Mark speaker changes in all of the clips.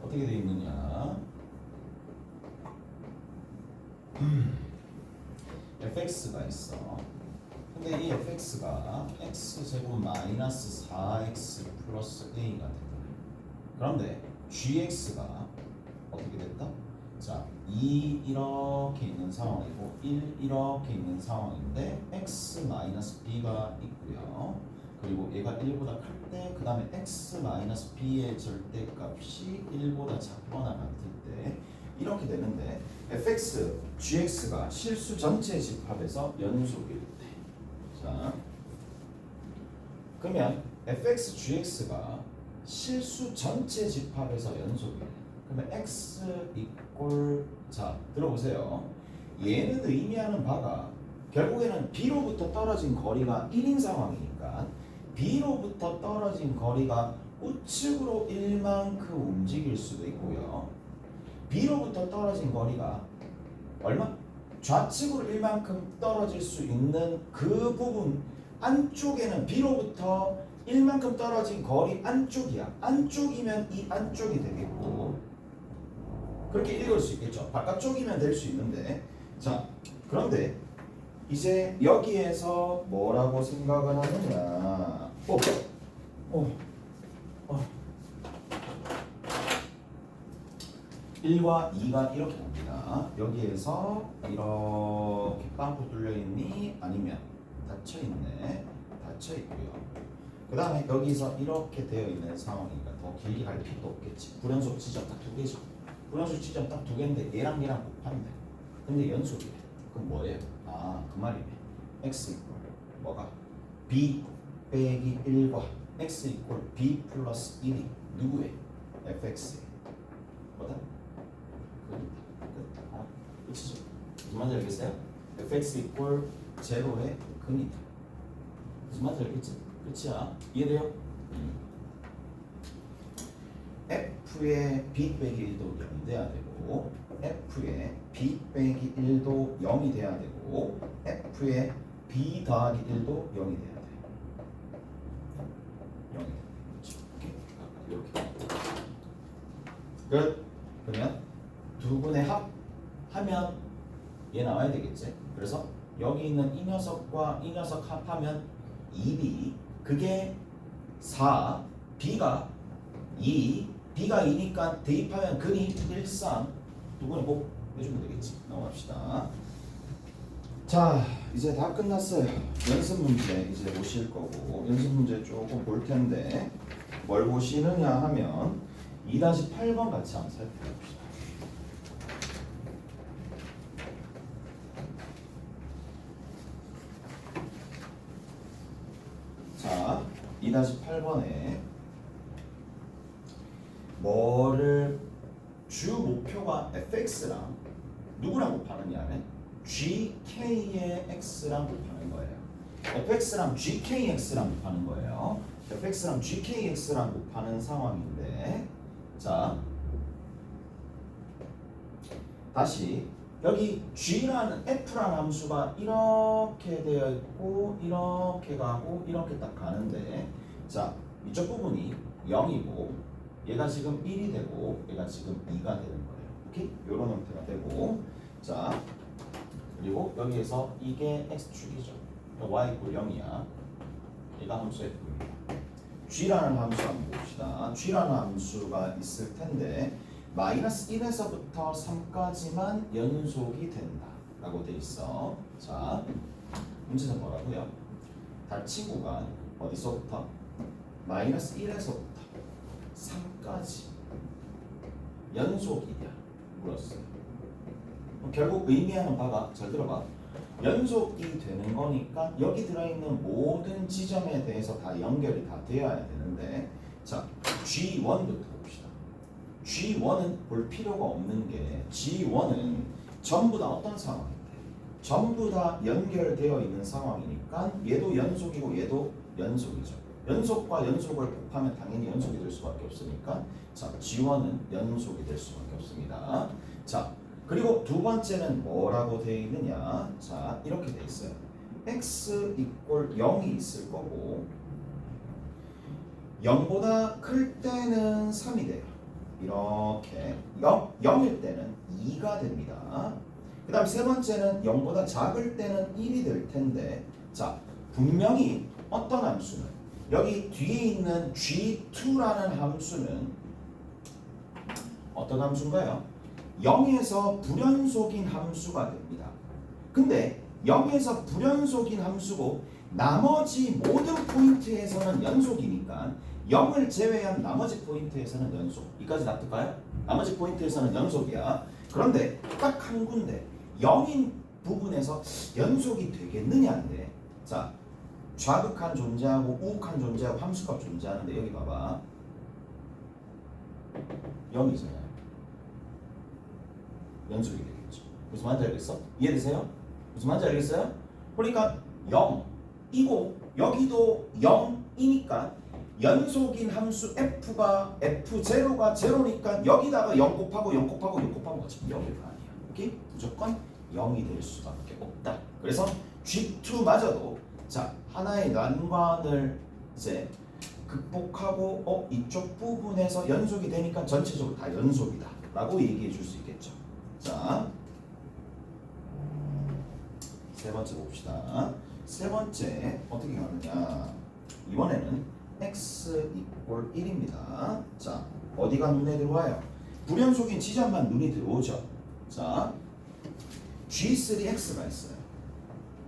Speaker 1: 어떻게 돼 있느냐? fx가 있어. 근데 이 fx가 x제곱 마이너스 4x 플러스 a가 됐다. 그런데 gx가 어떻게 됐다? 자, 2 이렇게 있는 상황이고 1 이렇게 있는 상황인데 x 마이너스 b가 있고요. 그리고 얘가 1보다 클 때 그 다음에 x 마이너스 b의 절대값이 1보다 작거나 같을 때 이렇게 되는데 fx, gx가 실수 전체 집합에서 연속일 때 자, 그러면 fx, gx가 실수 전체 집합에서 연속이래. 그러면 x 이꼴 자 들어보세요. 얘는 의미하는 바가 결국에는 b로부터 떨어진 거리가 1인 상황이니까 b로부터 떨어진 거리가 우측으로 1만큼 움직일 수도 있고요. b로부터 떨어진 거리가 얼마? 좌측으로 1만큼 떨어질 수 있는 그 부분 안쪽에는 b로부터 1만큼 떨어진 거리 안쪽이야. 안쪽이면 이 안쪽이 되겠고 그렇게 읽을 수 있겠죠. 바깥쪽이면 될 수 있는데 자 그런데 이제 여기에서 뭐라고 생각을 하느냐 1과 2가 이렇게 옵니다. 여기에서 이렇게 빵꾸 뚫려있니? 아니면 닫혀있네. 닫혀있고요. 그 다음에 여기서 이렇게 되어 있는 상황이니까 더 길게 갈 필요도 없겠지. 불연속 지점 딱 두 개죠. 불연속 지점 딱 두 개인데 얘랑 얘랑 곱하면 돼. 근데 연속이래. 그럼 뭐예요? 아, 그 말이네. x 이퀄 뭐가? b 빼기 1과 x 이퀄 b 플러스 1이 누구의? fx의 뭐다? 끝이죠. 무슨 말인지 알겠어요? fx 이퀄 제로의 근이다. 무슨 말인지 알겠지? 끝이야. 이해돼요? f의 b 빼기 1도 0이 돼야 되고 f의 b 빼기 1도 0이 돼야 되고 f의 b 더하기 1도 0이 돼야 돼. 0이 돼. 이렇게. 끝. 그러면 두 분의 합하면 얘 나와야 되겠지. 그래서 여기 있는 이 녀석과 이 녀석 합하면 2b 그게 4 b가 2 b가 2니까 대입하면 근이 1, 3 두 분이 꼭 해주면 되겠지. 넘어갑시다. 자 이제 다 끝났어요. 연습 문제 이제 보실 거고 연습 문제 조금 볼 텐데 뭘 보시느냐 하면 2-8번 같이 한번 살펴봅시다. 자 2-8번에 뭐를 주 목표가 fx랑 누구랑 곱하느냐면 gk의 x랑 곱하는 거예요. fx랑 gkx랑 곱하는 거예요. fx랑 gkx랑 곱하는 상황인데 자 다시 여기 g라는 f라는 함수가 이렇게 되어 있고 이렇게 가고 이렇게 딱 가는데 자 이쪽 부분이 0이고 얘가 지금 1이 되고 얘가 지금 2가 되는 거예요. 오케이? 이런 형태가 되고 자 그리고 여기에서 이게 x축이죠. y 이퀄 0이야. 얘가 함수 f입니다. g라는 함수 한번 봅시다. g라는 함수가 있을 텐데 마이너스 1에서부터 3까지만 연속이 된다 라고 돼 있어. 자 문제는 뭐라고요? 닫힌 구간 어디서부터? 마이너스 1에서부터 3까지 연속이냐 물었어요. 결국 의미하는 바가 잘 들어봐. 연속이 되는 거니까 여기 들어있는 모든 지점에 대해서 다 연결이 다 되어야 되는데 자 G1부터 봅시다. G1은 볼 필요가 없는 게 G1은 전부 다 어떤 상황인데 전부 다 연결되어 있는 상황이니까 얘도 연속이고 얘도 연속이죠. 연속과 연속을 곱하면 당연히 연속이 될 수밖에 없으니까 자 G1은 연속이 될 수밖에 없습니다. 자 그리고 두 번째는 뭐라고 되어 있느냐 자 이렇게 되어 있어요. x 이퀄 0이 있을 거고 0보다 클 때는 3이 돼요. 이렇게 0일 때는 2가 됩니다. 그 다음 세 번째는 0보다 작을 때는 1이 될 텐데 자 분명히 어떤 함수는 여기 뒤에 있는 g2라는 함수는 어떤 함수인가요? 0에서 불연속인 함수가 됩니다. 근데 0에서 불연속인 함수고 나머지 모든 포인트에서는 연속이니까 0을 제외한 나머지 포인트에서는 연속. 이까지 납득가요? 나머지 포인트에서는 연속이야. 그런데 딱 한 군데 0인 부분에서 연속이 되겠느냐인데 자 좌극한 존재하고 우극한 존재하고 함수값 존재하는데 여기 봐봐 0이잖아요. 연속이 되겠죠. 무슨 말인지 알겠어? 이해되세요? 무슨 말인지 알겠어요? 그러니까 0이고 여기도 0이니까 연속인 함수 f가 f0가 0니까 여기다가 0 곱하고 0 곱하고 0 곱하고 어차피 0일 거 아니야. 오케이? 무조건 0이 될 수밖에 없다. 그래서 G2마저도 자 하나의 난관을 이제 극복하고 이쪽 부분에서 연속이 되니까 전체적으로 다 연속이다 라고 얘기해 줄 수 있겠죠. 자, 세 번째 봅시다. 세 번째 어떻게 가느냐. 이번에는 x = 1입니다. 자, 어디가 눈에 들어와요? 불연속인 지점만 눈이 들어오죠. 자, G3x가 있어요.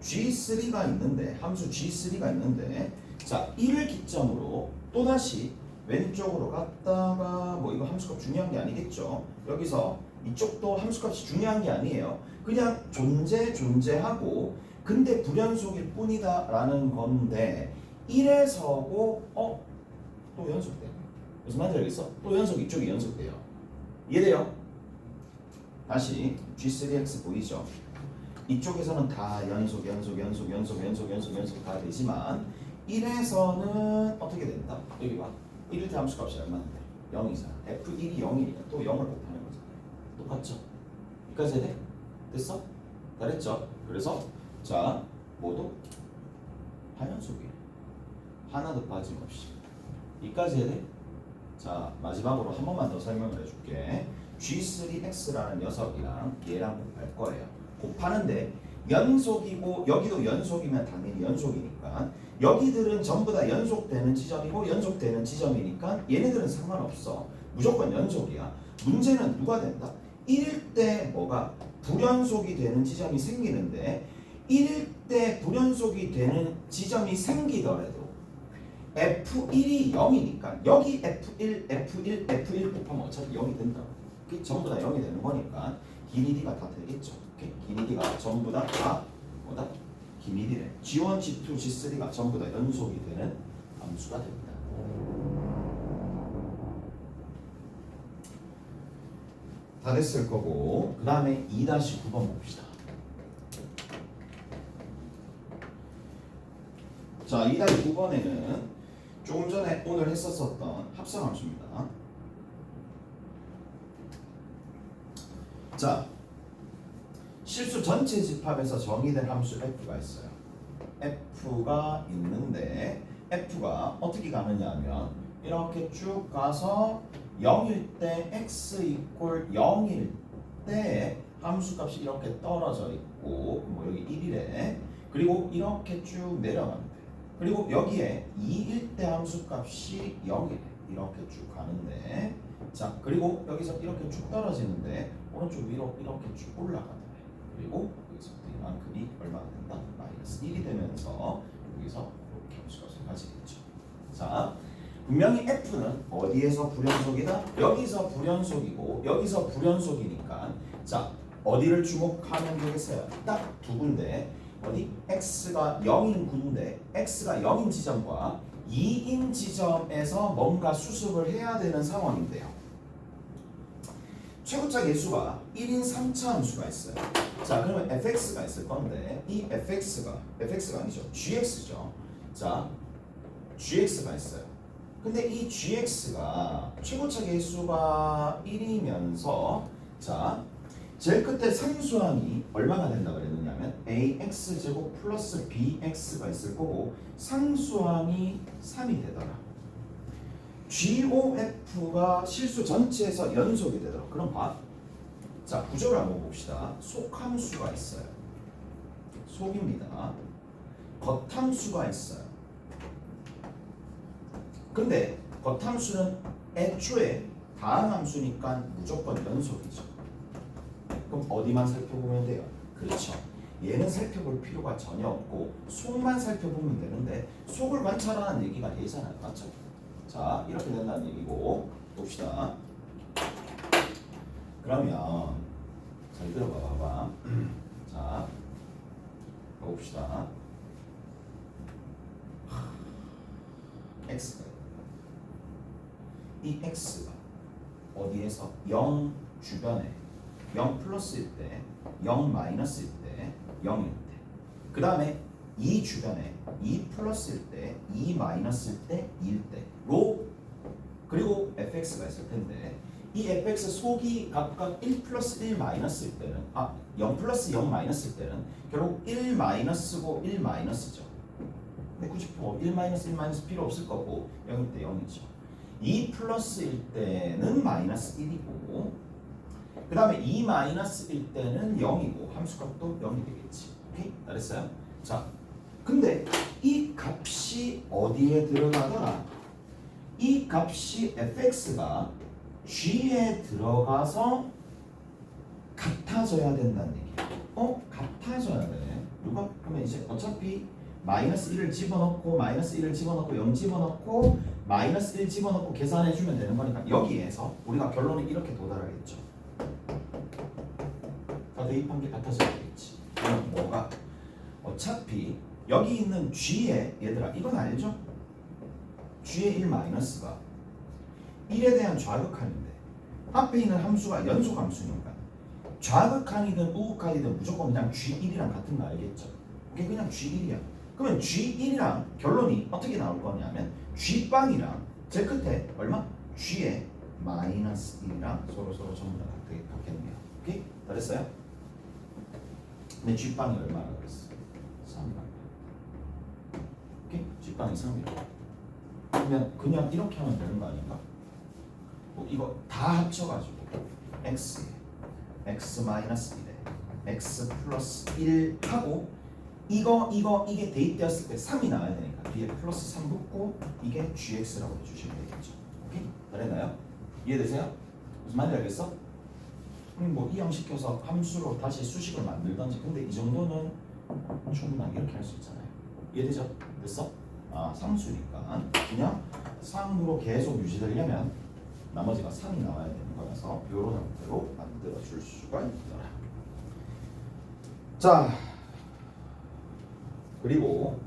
Speaker 1: G3가 있는데 함수 G3가 있는데 자 1을 기점으로 또다시 왼쪽으로 갔다가 뭐 이거 함수값 중요한 게 아니겠죠. 여기서 이쪽도 함수값이 중요한 게 아니에요. 그냥 존재하고 근데 불연속일 뿐이다 라는 건데 1에 서고 또 연속돼. 무슨 말인지 알겠어? 또 연속 이쪽이 연속돼요. 이해돼요? 다시 G3X 보이죠? 이쪽에서는 다 연속 다 되지만 1에서는 어떻게 된다? 여기 봐. 1일 때 함수값이 얼마인데? 0이잖아. F1이 0이니까 또 0을 곱하는 거잖아요. 똑같죠? 여기까지 해야 돼? 됐어? 잘했죠? 그래서 자 모두 한연속이에요. 하나도 빠짐없이. 여기까지 해야 돼? 자 마지막으로 한 번만 더 설명을 해줄게. G3X라는 녀석이랑 얘랑 곱할 거예요. 곱하는데 연속이고 여기도 연속이면 당연히 연속이니까 여기들은 전부 다 연속되는 지점이고 연속되는 지점이니까 얘네들은 상관없어. 무조건 연속이야. 문제는 누가 된다? 1일 때 뭐가 불연속이 되는 지점이 생기는데 1일 때 불연속이 되는 지점이 생기더라도 F1이 0이니까 여기 F1 곱하면 어차피 0이 된다. 그게 전부 다 0이 되는 거니까 기니디가 다 되겠죠. 기니디가 전부 다 뭐다? 기니디래. G1, G2, G3가 전부 다 연속이 되는 함수가 됩니다. 다 됐을 거고 그 다음에 2-9번 봅시다. 자 2-9번에는 조금 전에 오늘 했었던 합성함수입니다. 자 실수 전체 집합에서 정의된 함수 f가 있어요. f가 있는데 f가 어떻게 가느냐 하면 이렇게 쭉 가서 0일 때 x = 0일 때 함수값이 이렇게 떨어져 있고 뭐 여기 1이래. 그리고 이렇게 쭉 내려가면 돼. 그리고 여기에 2일 때 함수값이 0이래. 이렇게 쭉 가는데 자 그리고 여기서 이렇게 쭉 떨어지는데 오른쪽 위로 이렇게 쭉 올라가는 데 그리고 여기서부터 이만큼이 얼마가 된다? -1이 되면서 여기서 이렇게 함수값을 가지겠죠. 자 분명히 f는 어디에서 불연속이다? 여기서 불연속이고 여기서 불연속이니까 자 어디를 주목하면 되겠어요? 딱 두 군데. 어디? x가 0인 군데 x가 0인 지점과 2인 지점에서 뭔가 수습을 해야 되는 상황인데요. 최고차 계수가 1인 3차 함수가 있어요. 자 그러면 fx가 있을 건데 이 fx가 아니죠. gx죠. 자 gx가 있어요. 근데 이 gx가 최고차 계수가 1이면서 자 제일 끝에 상수항이 얼마가 된다 그랬느냐면 ax제곱 플러스 bx가 있을 거고 상수항이 3이 되더라. GOF가 실수 전체에서 연속이 되도록. 그럼 봐. 자, 구조를 한번 봅시다. 속함수가 있어요. 속입니다. 겉함수가 있어요. 근데 겉함수는 애초에 다항함수니까 무조건 연속이죠. 그럼 어디만 살펴보면 돼요? 그렇죠. 얘는 살펴볼 필요가 전혀 없고 속만 살펴보면 되는데 속을 관찰하는 얘기가 되잖아요. 맞죠? 자, 이렇게 된다는 얘기고 봅시다. 그러면 잘 들어봐. 자, 봅시다. x가 이 x가 어디에서 0 주변에 0 플러스일 때, 0 마이너스일 때, 0일 때. 그 다음에 2 주변에 2 플러스일 때, 2 마이너스일 때, 2일 때. 로 그리고 fx가 있을 텐데 이 fx 속이 각각 1 플러스 1 마이너스일 때는 0 플러스 0 마이너스일 때는 결국 1 마이너스고 1 마이너스죠. 근데 굳이 뭐 1 마이너스 1 마이너스 필요 없을 거고 0일 때 0이죠. 2 플러스일 때는 마이너스 1이고 그 다음에 2 마이너스일 때는 0이고 함수값도 0이 되겠지. 오케이? 알았어요? 자, 근데 이 값이 어디에 들어가더라? 이 값이 fx가 g에 들어가서 같아져야 된다는 얘기야. 같아져야 돼. 누가? 그러면 이제 어차피 마이너스 1을 집어넣고 마이너스 1을 집어넣고 0 집어넣고 마이너스 1 집어넣고 계산해주면 되는 거니까 여기에서 우리가 결론은 이렇게 도달하겠죠. 다 대입한 게 같아져야 되겠지. 그럼 뭐가? 어차피 여기 있는 g에 얘들아 이건 알죠? g의 1 마이너스가 1에 대한 좌극한인데 앞에 있는 함수가 연속 함수니까 좌극한이든 우극한이든 무조건 그냥 g1이랑 같은 거 알겠죠? 이게 그냥 g1이야. 그러면 g1이랑 결론이 어떻게 나올 거냐면 g빵이랑 제 끝에 얼마? g에 마이너스 1이랑 서로 전부 다 같겠네요. 오케이? 다 됐어요? 근데 g빵이 얼마라고 그랬어? 3이라고. 오케이? g빵이 3이라고. 그러면 그냥 이렇게 하면 되는 거 아닌가? 이거 다 합쳐가지고 x 마이너스 1에 x 플러스 1 하고 이게 대입되었을 때 3이 나와야 되니까 뒤에 플러스 3 붙고 이게 gx라고 해주시면 되겠죠. 오케이? 잘했나요? 이해되세요? 무슨 말인지 알겠어? 뭐 이형시켜서 함수로 다시 수식을 만들던지 근데 이 정도는 충분하게 이렇게 할 수 있잖아요. 이해되죠? 됐어? 상수니까 그냥 상으로 계속 유지되려면 나머지가 3이 나와야 되는 거라서 이런 형태로 만들어 줄 수가 있더라. 자, 그리고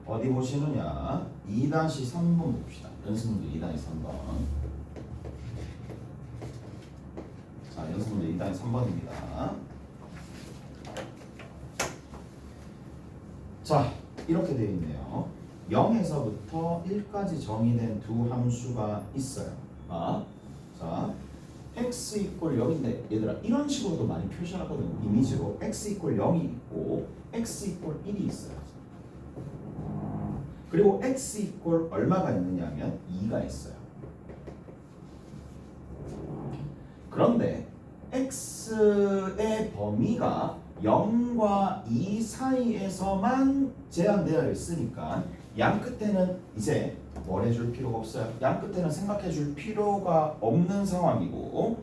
Speaker 1: 어디 보시느냐 2-3번 봅시다. 연습문제 2-3번. 자, 연습문제 2-3번입니다. 자, 이렇게 되어 있네요. 0에서부터 1까지 정의된 두 함수가 있어요. 자, x 이꼴 0인데 얘들아 이런 식으로도 많이 표시하거든요. 이미지로 x 이꼴 0이 있고 x 이꼴 1이 있어요. 그리고 x 이꼴 얼마가 있느냐 하면 2가 있어요. 그런데 x의 범위가 0과 2 사이에서만 제한되어 있으니까 양 끝에는 이제 뭘 해줄 필요가 없어요. 양 끝에는 생각해 줄 필요가 없는 상황이고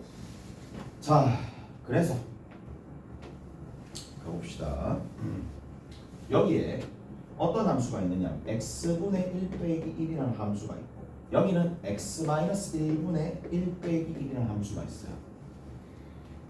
Speaker 1: 자, 그래서 가봅시다. 여기에 어떤 함수가 있느냐 x분의 1 빼기 1이라는 함수가 있고 여기는 x-1분의 1 빼기 1이라는 함수가 있어요.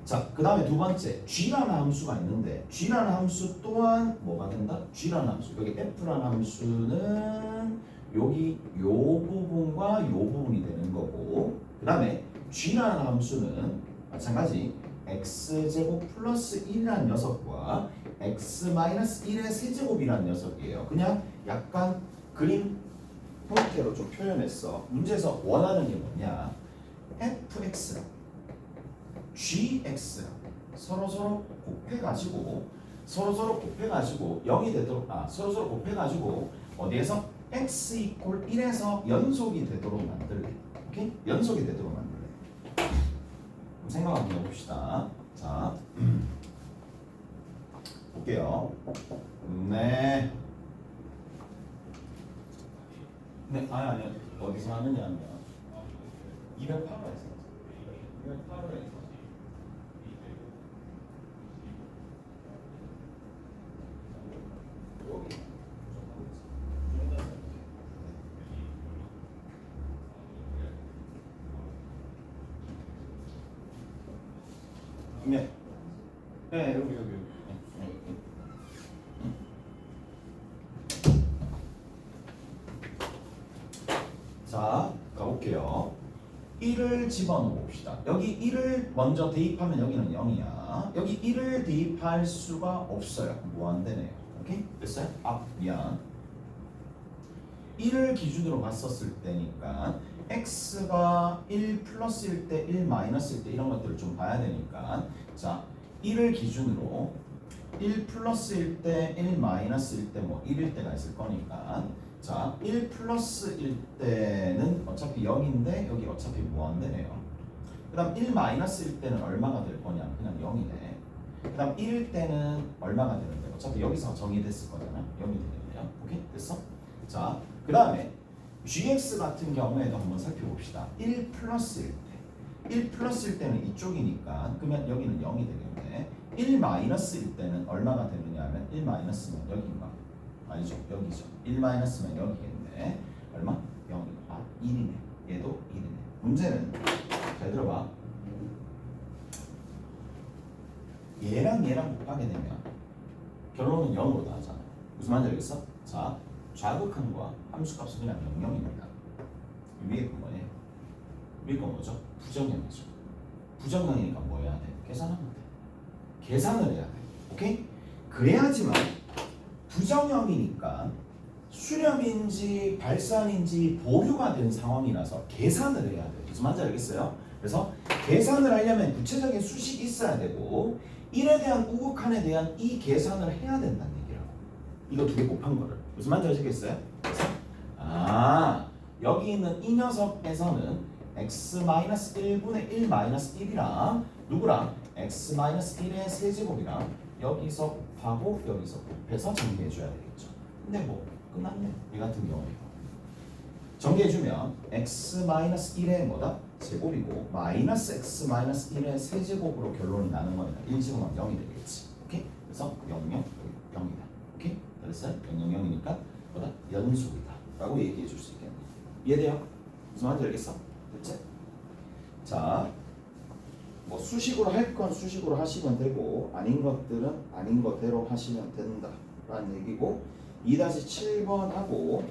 Speaker 1: 자, 그 다음에 두 번째 g라는 함수가 있는데 g라는 함수 또한 뭐가 된다? g라는 함수 여기 f라는 함수는 여기 요 부분과 요 부분이 되는 거고 그 다음에 g라는 함수는 마찬가지 x제곱 플러스 1이라는 녀석과 x-1의 세제곱이라는 녀석이에요. 그냥 약간 그림 형태로 좀 표현했어. 문제에서 원하는 게 뭐냐 fx랑 gx랑 서로 곱해가지고 서로 곱해가지고 0이 되도록 서로 곱해가지고 어디에서 x 이퀄 1에서 연속이 되도록 만들래. 오케이? 연속이 되도록 만들래. 그럼 생각 한번 해봅시다. 자, 볼게요. 네. 네, 아니 어디서 하느냐면 208호에서 208호에서 네. 네, 여기. 자, 가볼게요. 1을 집어넣어 봅시다. 여기 1을 먼저 대입하면 여기는 0이야. 여기 1을 대입할 수가 없어요. 무한대네요. 오케이? 됐어요? 미안. 1을 기준으로 봤었을 때니까 x가 1 플러스일 때, 1 마이너스일 때 이런 것들을 좀 봐야 되니까 자, 1을 기준으로 1 플러스일 때, 1 마이너스일 때 뭐 1일 때가 있을 거니까 자, 1 플러스일 때는 어차피 0인데 여기 어차피 무한대네요. 그 다음 1 마이너스일 때는 얼마가 될 거냐? 그냥 0이네. 그 다음 1일 때는 얼마가 되는데 어차피 여기서 정의됐을 거잖아. 0이 되겠네요. 오케이? 됐어? 자, 그 다음에 gx 같은 경우에도 한번 살펴봅시다. 1 플러스일 때 1 플러스일 때는 이쪽이니까 그러면 여기는 0이 되겠네. 1 마이너스일 때는 얼마가 되느냐 하면 1 마이너스면 여기인가? 아니죠. 여기죠. 1 마이너스면 여기겠네. 얼마? 0. 1이네. 얘도 1이네. 문제는 잘 들어봐. 얘랑 곱하게 되면 결론은 0으로 나오잖아. 무슨 말인지 알겠어? 자, 좌극함과 함수값은 그냥 0입니다. 위에 건 뭐예요? 위에 건 뭐죠? 부정형이죠. 부정형이니까 뭐 해야 돼? 계산하면 돼. 계산을 해야 돼. 오케이? 그래야지만 부정형이니까 수렴인지 발산인지 보류가 된 상황이라서 계산을 해야 돼. 무슨 말인지 알겠어요? 그래서 계산을 하려면 구체적인 수식이 있어야 되고 1에 대한 우극한에 대한 이 계산을 해야 된다는 얘기라고. 이거 두 개 곱한 거를. 무슨 말인지 아시겠어요? 그래서 여기 있는 이 녀석에서는 x-1분의 1-1이랑 누구랑? x-1의 세제곱이랑 여기서 곱하고 여기서 곱해서 정리해줘야 되겠죠. 근데 뭐 끝났네. 이 같은 경우에 정리해주면 x-1의 뭐다? 제곱이고 마이너스 x-1의 세제곱으로 결론이 나는 거니까 1제곱은 0이 되겠지. 오케이? 그래서 0, 0, 0이다. 오케이? 그래서 0, 0, 0이니까 뭐다? 연속이다 라고 얘기해 줄 수 있겠네. 이해돼요? 무슨 말인지 알겠어? 됐지? 자, 뭐 수식으로 할 건 수식으로 하시면 되고 아닌 것들은 아닌 것대로 하시면 된다 라는 얘기고 2-7번하고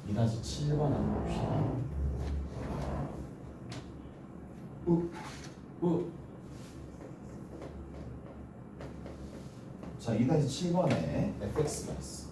Speaker 1: 2-7번 한번 봅시다. 자, 2-7번에 fx가 있어.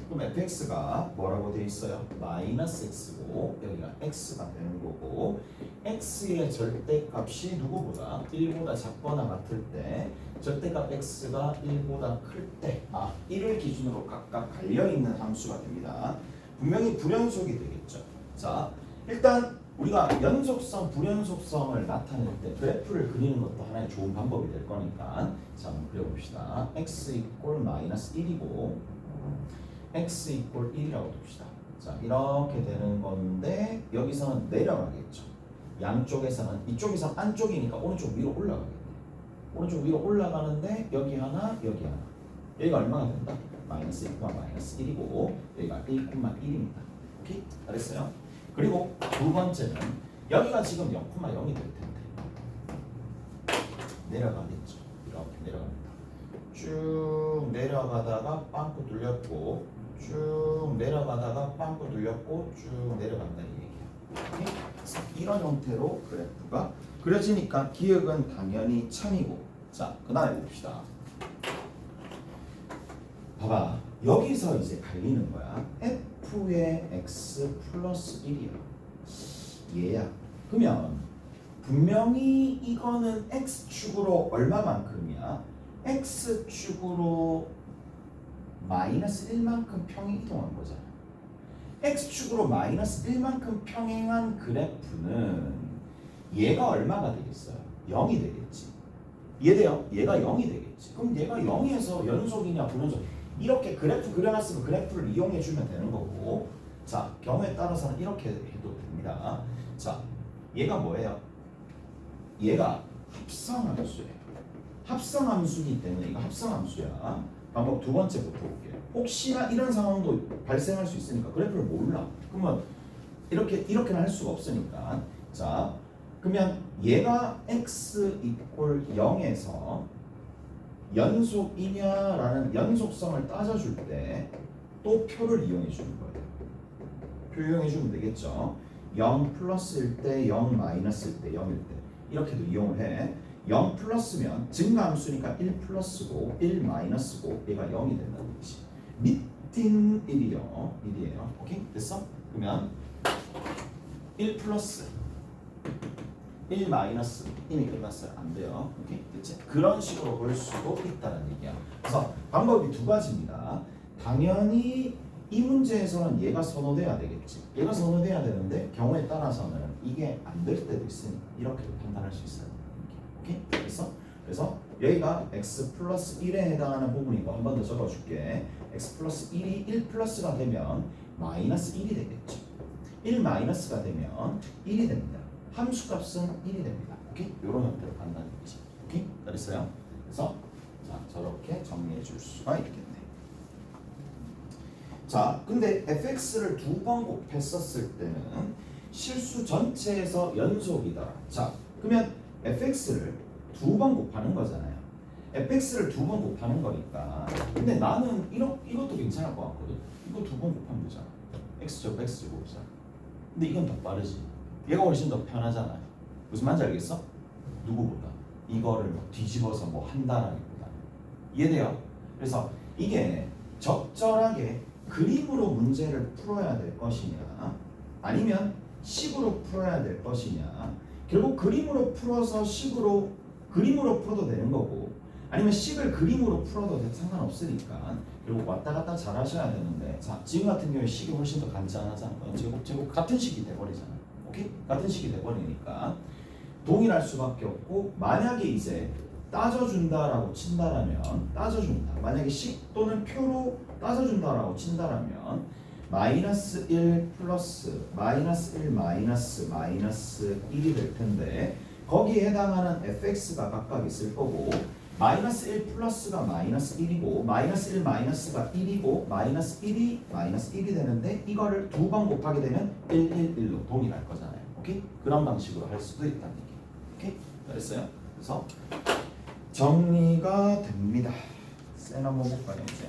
Speaker 1: 그럼 fx가 뭐라고 돼 있어요? 마이너스 x고 여기가 x가 되는 거고 x의 절대값이 누구보다 1보다 작거나 같을 때 절대값 x가 1보다 클 때 1을 기준으로 각각 갈려있는 함수가 됩니다. 분명히 불연속이 되겠죠. 자, 일단 우리가 연속성, 불연속성을 나타낼 때 그래프를 그리는 것도 하나의 좋은 방법이 될 거니까 자, 한번 그려봅시다. x 이퀄 마이너스 1이고 x 이퀄 1이라고 둡시다. 자, 이렇게 되는 건데 여기서는 내려가겠죠. 양쪽에서는 이쪽에서 안쪽이니까 오른쪽 위로 올라가겠네. 오른쪽 위로 올라가는데 여기 하나, 여기 하나. 여기가 얼마가 된다? 마이너스 1, 마이너스 1이고 여기가 1,1입니다. 오케이? 알았어요? 그리고 두 번째는 여기가 지금 0,0이 될 텐데 내려가겠죠. 이렇게 내려갑니다. 쭉 내려가다가 빵꾸 뚫렸고 쭉 내려가다가 빵꾸 뚫렸고 쭉 내려간다 이 얘기야. 오케이? 그래서 이런 형태로 그래프가 그려지니까 기억은 당연히 1000이고 자, 그 다음에 봅시다. 봐봐. 여기서 이제 갈리는 거야. f의 x 플러스 1이야. 얘야. 그러면 분명히 이거는 x축으로 얼마만큼이야? x축으로 마이너스 1만큼 평행 이동한 거잖아. x축으로 마이너스 1만큼 평행한 그래프는 얘가 얼마가 되겠어요? 0이 되겠지. 이해돼요? 얘가 0이 되겠지. 그럼 얘가 0에서 연속이냐 불연속, 이렇게 그래프 그려놨으면 그래프를 이용해 주면 되는 거고, 자 경우에 따라서는 이렇게 해도 됩니다. 자 얘가 뭐예요? 얘가 합성함수예요. 합성함수이기 때문에 이거 합성함수야. 방법 두 번째부터 볼게요. 혹시나 이런 상황도 발생할 수 있으니까 그래프를 몰라. 그러면 이렇게는 할 수가 없으니까. 자 그러면 얘가 x 이퀄 0에서 연속이냐라는 연속성을 따져줄 때 또 표를 이용해 주는 거예요. 표 이용해 주면 되겠죠. 0 플러스일 때, 0 마이너스일 때, 0일 때 이렇게도 이용을 해. 0 플러스면 증가함수니까 1 플러스고 1 마이너스고 얘가 0이 된다는 얘기지. 밑인 1이요. 1이에요. 오케이? 됐어? 그러면 1 플러스 1 마이너스 이미 끝났어요. 안 돼요. 오케이? 됐지? 그런 식으로 볼 수도 있다는 얘기야. 그래서 방법이 두 가지입니다. 당연히 이 문제에서는 얘가 선호돼야 되겠지. 얘가 선호돼야 되는데 경우에 따라서는 이게 안 될 때도 있으니 이렇게 판단할 수 있어요. 오케이? 됐어? 그래서 여기가 x 플러스 1에 해당하는 부분이고 한 번 더 적어줄게. x 플러스 1이 1 플러스가 되면 마이너스 1이 되겠죠. 1 마이너스가 되면 1이 됩니다. 함수값은 1이 됩니다. 오케이? 이런 형태로 판단해보지. 오케이? 잘했어요? 그래서 자 저렇게 정리해 줄 수가 있겠네. 자 근데 fx를 두 번 곱했었을 때는 실수 전체에서 연속이더라. 자 그러면 fx를 두 번 곱하는 거잖아요. fx를 두 번 곱하는 거니까. 근데 나는 이것도 괜찮을 것 같거든. 이거 두 번 곱하면 되잖아. x제곱 x제곱이잖아. 근데 이건 더 빠르지. 얘가 훨씬 더 편하잖아요. 무슨 말인지 알겠어? 누구보다 이거를 뭐 뒤집어서 뭐 한다라기보다. 이해돼요? 그래서 이게 적절하게 그림으로 문제를 풀어야 될 것이냐 아니면 식으로 풀어야 될 것이냐. 결국 그림으로 풀어서 식으로 그림으로 풀어도 되는 거고, 아니면 식을 그림으로 풀어도 상관없으니까 결국 왔다 갔다 잘 하셔야 되는데, 자 지금 같은 경우에 식이 훨씬 더 간단하잖아요. 제곱 같은 식이 돼버리잖아요. 오케이? 같은 식이 돼버리니까 동일할 수밖에 없고, 만약에 이제 따져준다라고 친다라면, 따져준다, 만약에 식 또는 표로 따져준다라고 친다라면 마이너스 1 플러스 마이너스 1 마이너스 마이너스 1이 될 텐데, 거기에 해당하는 fx가 각각 있을 거고, 마이너스 1 플러스가 마이너스 1이고 마이너스 1 마이너스가 1이고 마이너스 1이 마이너스 1이 되는데, 이거를 두 번 곱하게 되면 1, 1, 1로 동일할 거잖아요. 오케이? 그런 방식으로 할 수도 있다는 얘기. 오케이? 잘했어요? 그래서 정리가 됩니다. 쌤 한번 볼까요 이제?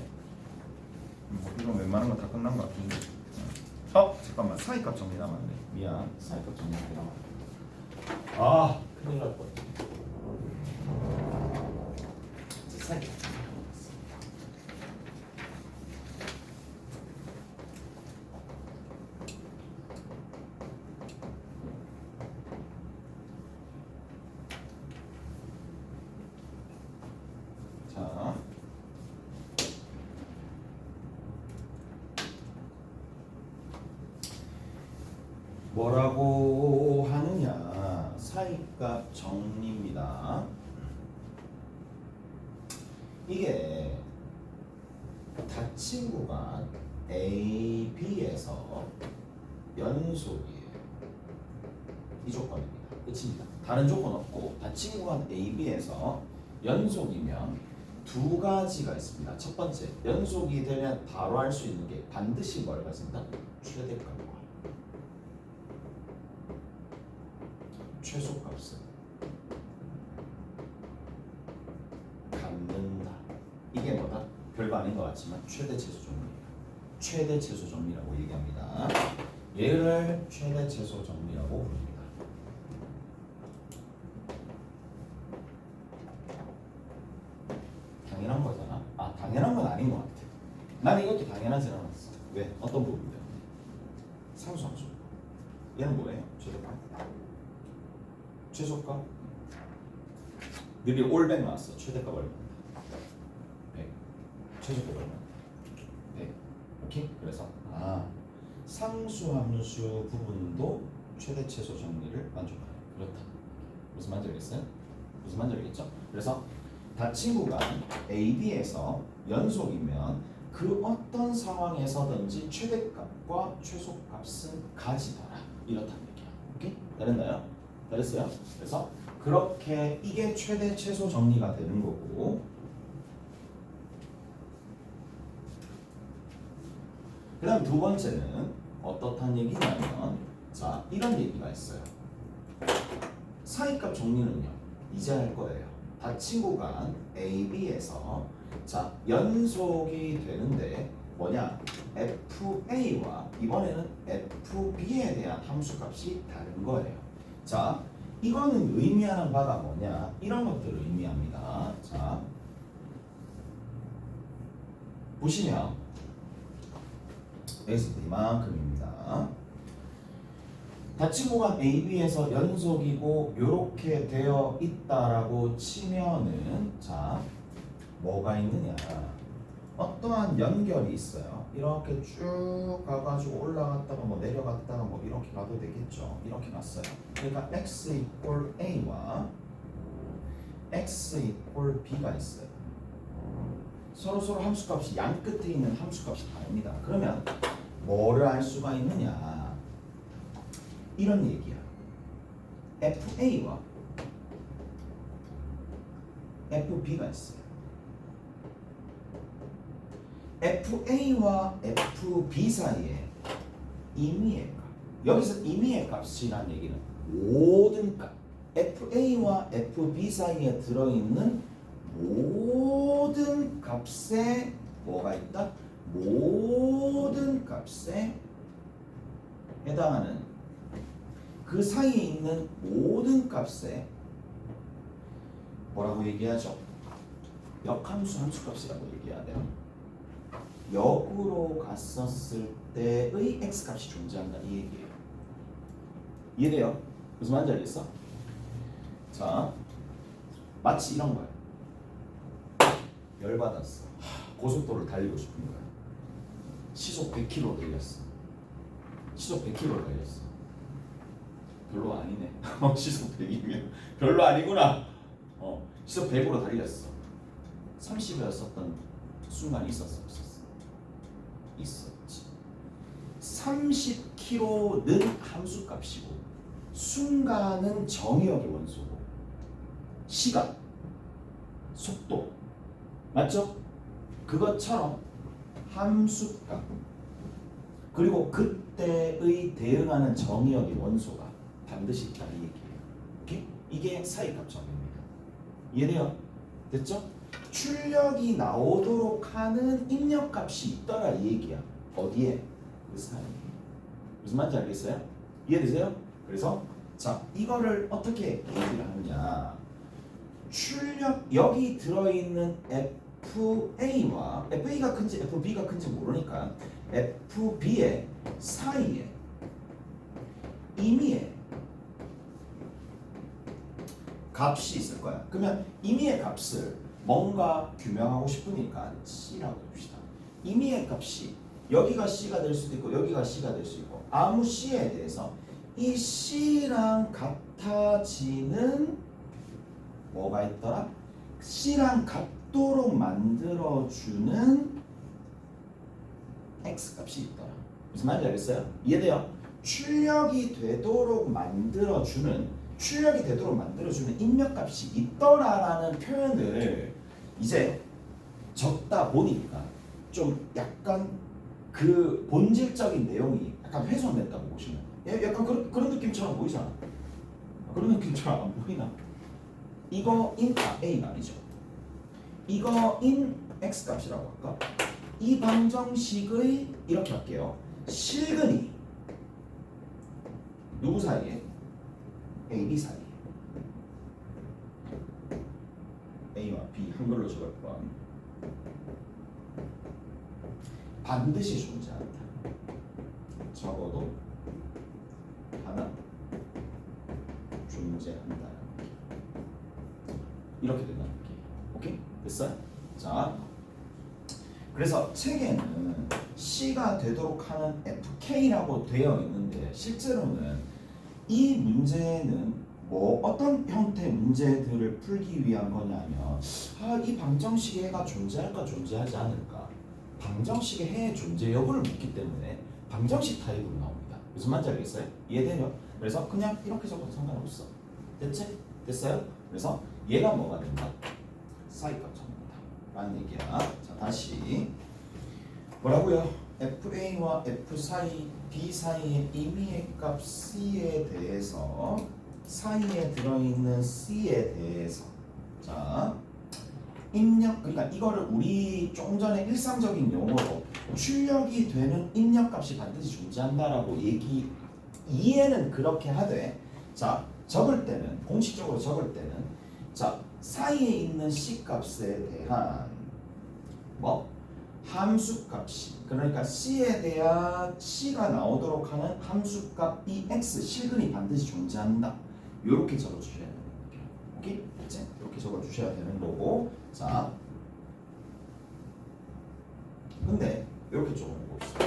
Speaker 1: 이건 웬만한 건 다 끝난 것 같은데. 잠깐만, 사이값 정리 남았네. 미안, 사이값 정리 남았네. 아 큰일 날 뻔했네. 사이값 정리 남았어. 자 뭐라고 하느냐, 사이값 정리입니다. 이게 닫힌 구간 A, B에서 연속이에요. 이 조건입니다. 끝입니다. 다른 조건 없고, 닫힌 구간 A, B에서 연속이면 두 가지가 있습니다. 첫 번째, 연속이 되면 바로 할 수 있는 게 반드시 뭘 가진다? 최대값과 최소값을 갖는다. 이게 뭐다? 별거 아닌 것 같지만 최대 최소 정리입니다. 최대 최소 정리라고 얘기합니다. 얘를 최대 최소 정리라고 부릅니다. 당연한 거잖아. 당연한 건 아닌 것 같아. 난 이것도 당연하지 않았어. 왜? 어떤 부분 때문에? 상수함수. 얘는 뭐예요? 최대값. 최소값 늘이 올백 나왔어. 최대값 얼마? 100. 최소값 얼마? 100. 오케이? 그래서 상수함수 부분도 최대 최소 정리를 만족하는 그렇다. 무슨 말인지 알겠어요? 무슨 말인지 알겠죠? 그래서 닫힌 구간 AB에서 연속이면 그 어떤 상황에서든지 최대값과 최소값은 가지더라. 이렇다는 얘기야. 오케이? 잘했나요? 잘했어요? 그래서 그렇게 이게 최대 최소 정리가 되는 거고, 그 다음 두 번째는 어떻단 얘기냐면, 자, 이런 얘기가 있어요. 사이값 정리는요, 이제 할 거예요. 닫힌 구간 AB에서 자, 연속이 되는데 뭐냐? FA와 이번에는 FB에 대한 함수값이 다른 거예요. 자, 이거는 의미하는 바가 뭐냐? 이런 것들을 의미합니다. 자, 보시면 여기서 이만큼입니다. 닫힌 구간 AB에서 연속이고 요렇게 되어 있다라고 치면은 자, 뭐가 있느냐? 어떠한 연결이 있어요. 이렇게 쭉 가가지고 올라갔다가 뭐 내려갔다가 뭐 이렇게 가도 되겠죠. 이렇게 갔어요. 그러니까 x 이꼴 a와 x 이꼴 b가 있어요. 서로 함수값이 양 끝에 있는 함수값이 다릅니다. 그러면 뭐를 알 수가 있느냐? 이런 얘기야. FA와 FB가 있어요. FA와 FB 사이에 임의의 값. 여기서 임의의 값이라는 얘기는 모든 값. FA와 FB 사이에 들어있는 모든 값에 뭐가 있다? 모든 값에 해당하는 그 사이에 있는 모든 값에 뭐라고 얘기하죠? 역함수 함수값이라고 얘기해야 돼요. 역으로 갔었을 때의 x값이 존재한다 이 얘기예요. 이해돼요? 무슨 말인지 알겠어? 자, 마치 이런 거야. 열받았어. 고속도로를 달리고 싶은 거야. 시속 100km 달렸어. 시속 100km 달렸어. 별로 아니네. 시속 100이면 별로 아니구나. 시속 100으로 달렸어. 30이었었던 순간이 있었어, 없었어? 있었지. 30km는 함수값이고 순간은 정의역의 원소고 시간, 속도 맞죠? 그것처럼 함수값 그리고 그때의 대응하는 정의역의 원소가 반드시 있다는 얘기예요. 오케이? 이게 사이값 정의입니다. 이해돼요? 됐죠? 출력이 나오도록 하는 입력값이 있더라 이 얘기야. 어디에? 그 사이에. 무슨 말인지 알겠어요? 이해되세요? 그래서 자, 이거를 어떻게 얘기를 하느냐? 출력 여기 들어있는 FA와 FA가 큰지 FB가 큰지 모르니까 FB의 사이에 임의의 값이 있을 거야. 그러면 임의의 값을 뭔가 규명하고 싶으니까 C라고 봅시다. 임의의 값이 여기가 C가 될 수도 있고 여기가 C가 될 수 있고 아무 C에 대해서 이 C랑 같아지는 뭐가 있더라? C랑 같도록 만들어주는 X값이 있더라. 무슨 말인지 알겠어요? 이해돼요? 출력이 되도록 만들어주는 입력값이 있더라라는 표현을 이제 적다 보니까 좀 약간 그 본질적인 내용이 약간 훼손됐다고 보시면 약간 그런 느낌처럼 보이잖아. 그런 느낌처럼 안 보이나? 이거 인 A 말이죠. 이거 인 X값이라고 할까? 이 방정식의 이렇게 할게요. 실근이 누구 사이에? A, B 사이에. A와 B 한글로 적을 뻔. 반드시 존재한다. 적어도 하나 존재한다. 그래서 책에는 C가 되도록 하는 FK라고 되어 있는데 실제로는 이 문제는 뭐 어떤 형태의 문제들을 풀기 위한 거냐면 이 방정식의 해가 존재할까 존재하지 않을까 방정식의 해의 존재 여부를 묻기 때문에 방정식 타입으로 나옵니다. 무슨 말인지 알겠어요? 이해돼요? 그래서 그냥 이렇게 적어도 상관없어. 됐지? 됐어요? 그래서 얘가 뭐가 된다? 사이값 잡는다 라는 얘기야. 자 다시 뭐라고요? FA와 F 사이, B 사이의 임의의 값 C에 대해서 사이에 들어있는 C에 대해서 자 입력 그러니까 이거를 우리 좀 전에 일상적인 용어로 출력이 되는 입력값이 반드시 존재한다라고 이해는 그렇게 하되 자 적을 때는 공식적으로 적을 때는 자 사이에 있는 C 값에 대한 뭐 함수값이 그러니까 C에 대한 C가 나오도록 하는 함수값 EX 실근이 반드시 존재한다. 이렇게 적어주셔야 돼요. 오케이? 됐지? 이렇게 적어주셔야 되는 거고 자 근데 이렇게 적어봅시다.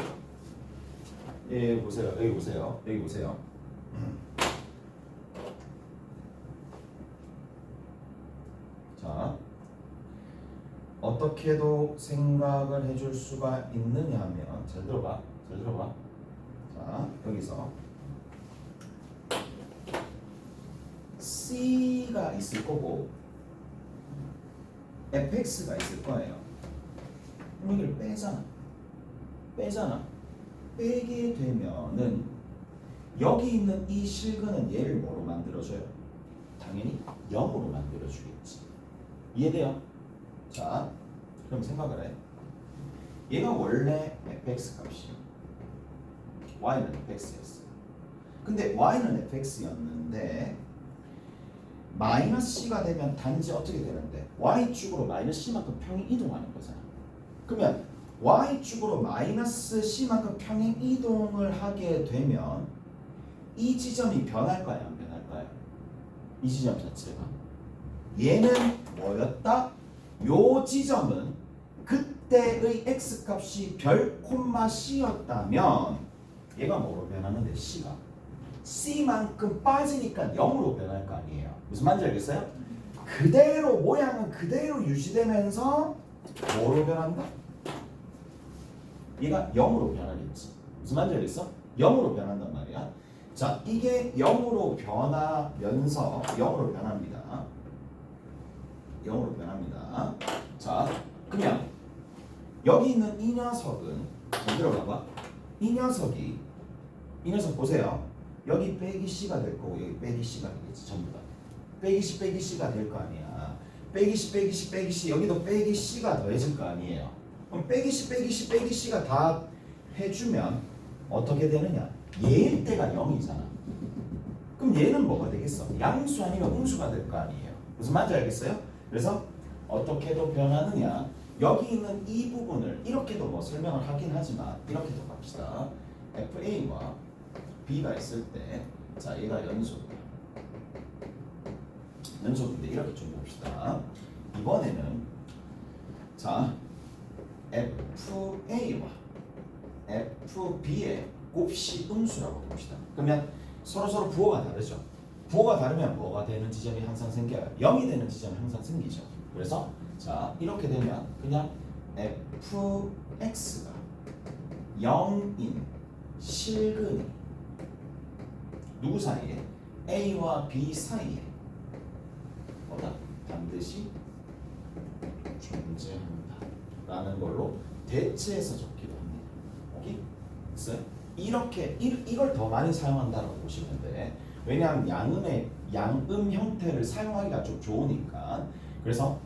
Speaker 1: 예 보세요. 여기 보세요. 여기 보세요. 자 어떻게도 생각을 해줄 수가 있느냐 하면 잘 들어봐. 잘 들어봐. 자 여기서 C가 있을 거고 fx가 있을 거예요. 그럼 여기를 빼잖아. 빼게 되면은 여기 있는 이 실근은 얘를 뭐로 만들어줘요? 당연히 0으로 만들어주겠지. 이해돼요? 자, 그럼 생각을 해. 얘가 원래 fx 값이 y는 fx였어요. 근데 y는 fx였는데 마이너스 c가 되면 단지 어떻게 되는데 y축으로 마이너스 c만큼 평행 이동하는 거잖아. 그러면 y축으로 마이너스 c만큼 평행 이동을 하게 되면 이 지점이 변할까요? 안 변할까요? 이 지점 자체가 얘는 뭐였다? 요 지점은 그때의 x값이 별 콤마 c였다면 얘가 뭐로 변하는데 c가 c만큼 빠지니까 0으로 변할 거 아니에요. 무슨 말인지 알겠어요? 그대로 모양은 그대로 유지되면서 뭐로 변한다? 얘가 0으로 변하겠지. 무슨 말인지 알겠어? 0으로 변한단 말이야. 자, 이게 0으로 변하면서 0으로 변합니다. 0으로 변합니다. 자, 그냥 여기 있는 이 녀석은 들어봐봐. 이 녀석 보세요. 여기 빼기 c가 될 거고 여기 빼기 c가 되겠지. 전부 다 빼기 c가 될 거 아니야. 빼기 c 여기도 빼기 c가 더해질 거 아니에요. 그럼 빼기 c가 다 해주면 어떻게 되느냐? 얘일 때가 0이잖아. 그럼 얘는 뭐가 되겠어? 양수 아니면 음수가 될 거 아니에요. 무슨 말인지 알겠어요? 그래서 어떻게도 변하느냐? 여기 있는 이 부분을 이렇게도 뭐 설명을 하긴 하지만 이렇게도 갑시다. FA와 B가 있을 때 자 얘가 연속인데 이렇게 좀 봅시다. 이번에는 자 FA와 FB의 곱씨 음수라고 봅시다. 그러면 서로 부호가 다르죠. 부호가 다르면 뭐가 되는 지점이 항상 생겨요? 0이 되는 지점이 항상 생기죠. 그래서 자 이렇게 되면 그냥 fx가 0인 실근이 누구 사이에? A와 B 사이에 뭐다? 반드시 존재한다 라는 걸로 대체해서 적기도 합니다. 오케이? 됐어요? 이렇게 이걸 더 많이 사용한다고 보시면 돼. 왜냐하면 양음 형태를 사용하기가 좀 좋으니까. 그래서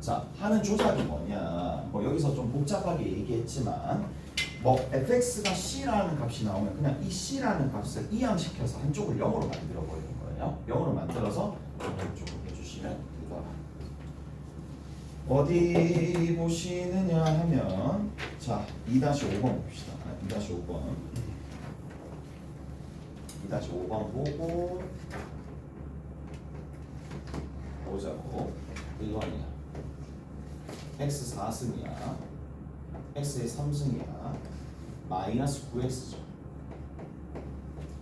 Speaker 1: 자 하는 조작이 뭐냐? 뭐 여기서 좀 복잡하게 얘기했지만 뭐 fx가 c라는 값이 나오면 그냥 이 c라는 값을 이항시켜서 한쪽을 0으로 만들어 버리는 거예요. 0으로 만들어서 조금 해주시면 됩니다. 어디 보시느냐 하면 자 2-5번 봅시다. 2-5번 2-5번 보고 보자고. 1번이야 x 4승이야. x의 3승이야. 마이너스 9x죠.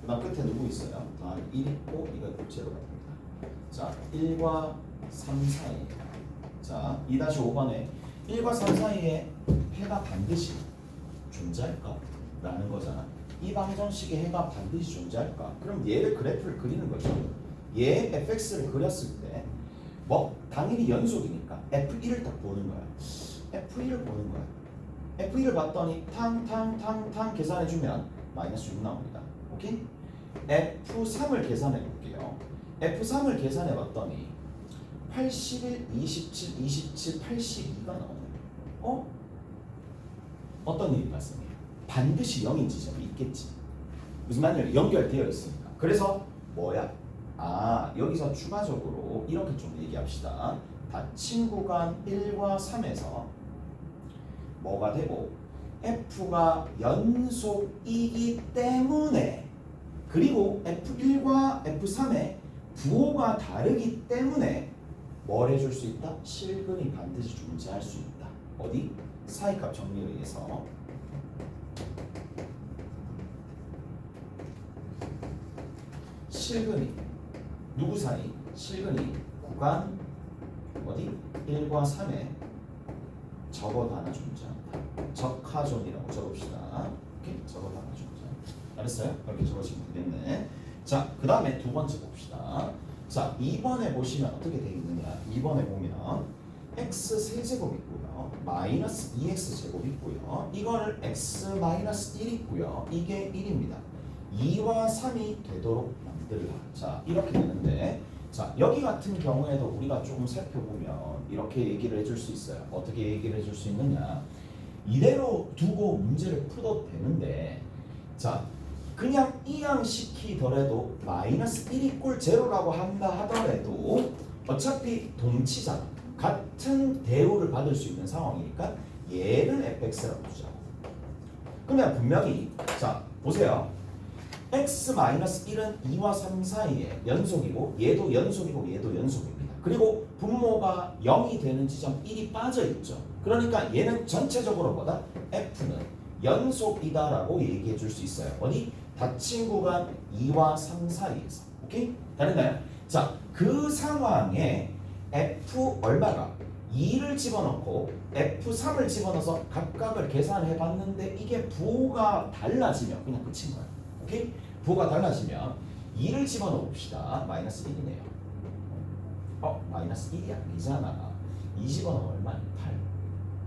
Speaker 1: 그 다음 끝에 누구 있어요? 더하기 1 있고 이거 제로가 됩니다. 자, 1과 3 사이에 자, 2-5번에 1과 3 사이에 해가 반드시 존재할까? 라는 거잖아. 이 방정식의 해가 반드시 존재할까? 그럼 얘를 그래프를 그리는 거죠. 얘 fx를 그렸을 때 뭐 당연히 연속이니까 f1을 딱 보는 거야. f1을 보는 거야. f1을 봤더니 탕탕탕탕 계산해주면 마이너스 6 나옵니다. 오케이? f3을 계산해 볼게요. f3을 계산해 봤더니 81, 27, 27, 82가 나오네. 어떤 일이 발생해요? 반드시 0인 지점이 있겠지. 무슨 말이냐? 연결되어 있으니까. 그래서 뭐야? 여기서 추가적으로 이렇게 좀 얘기합시다. 닫힌 구간 1과 3에서 뭐가 되고 F가 연속이기 때문에 그리고 F1과 F3의 부호가 다르기 때문에 뭘 해줄 수 있다? 실근이 반드시 존재할 수 있다. 어디? 사이값 정리에 의해서 실근이 누구 사이? 실근이 구간 어디? 1과 3에 적어도 하나 존재한다. 적하존이라고 적읍시다. 오케이? 적어도 하나 존재. 알았어요? 이렇게 적으시면 되겠네. 자, 그 다음에 두 번째 봅시다. 자, 2번에 보시면 어떻게 되어 있느냐? 2번에 보면 x 세제곱 있고요. 마이너스 2x 제곱 있고요. 이거를 x 마이너스 1 있고요. 이게 1입니다. 2와 3이 되도록 만들라. 자, 이렇게 되는데 자, 여기 같은 경우에도 우리가 조금 살펴보면 이렇게 얘기를 해줄 수 있어요. 어떻게 얘기를 해줄 수 있느냐? 이대로 두고 문제를 풀어도 되는데 자, 그냥 이항시키더라도 마이너스 1이 꼴 제로라고 한다 하더라도 어차피 동치잖아. 같은 대우를 받을 수 있는 상황이니까 얘를 fx라고 두자고. 그러면 분명히 자, 보세요. x-1은 2와 3 사이에 연속이고 얘도 연속이고 얘도 연속입니다. 그리고 분모가 0이 되는 지점 1이 빠져 있죠. 그러니까 얘는 전체적으로 뭐다? f는 연속이다라고 얘기해 줄 수 있어요. 어디? 닫힌 구간 2와 3 사이에서. 오케이? 다른가요? 자, 그 상황에 f 얼마가? 2를 집어넣고 f3을 집어넣어서 각각을 계산해 봤는데 이게 부호가 달라지면 그냥 끝인 거야. 오케이? 부호가 달라지면 2를 집어넣어 봅시다. 마이너스 1이네요. 마이너스 1이 아니잖아. 2 집어넣으면 얼마야?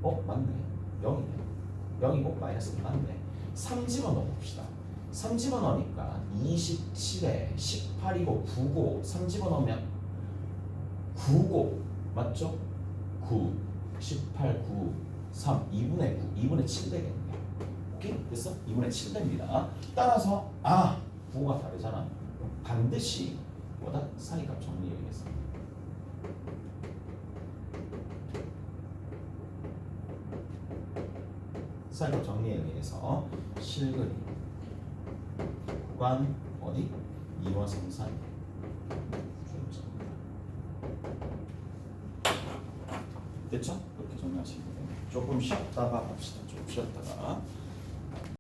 Speaker 1: 8. 맞네. 0이네. 0이고 마이너스 1 맞네. 3 집어넣어 봅시다. 3 집어넣으니까 27에 18이고 9고 3 집어넣으면 9고 맞죠? 9, 18, 9, 3, 2분의 9, 2분의 7 되겠네. 오케이? 됐어? 2분의 7 됩니다. 따라서 부호가 다르잖아. 반드시 뭐다? 사이값 정리에 의해서 사이값 정리에 의해서 실근이 구간 어디? 2와 3 사이 됐죠? 그렇게 정리하시면 됩니다. 조금 쉬었다가 갑시다. 좀 쉬었다가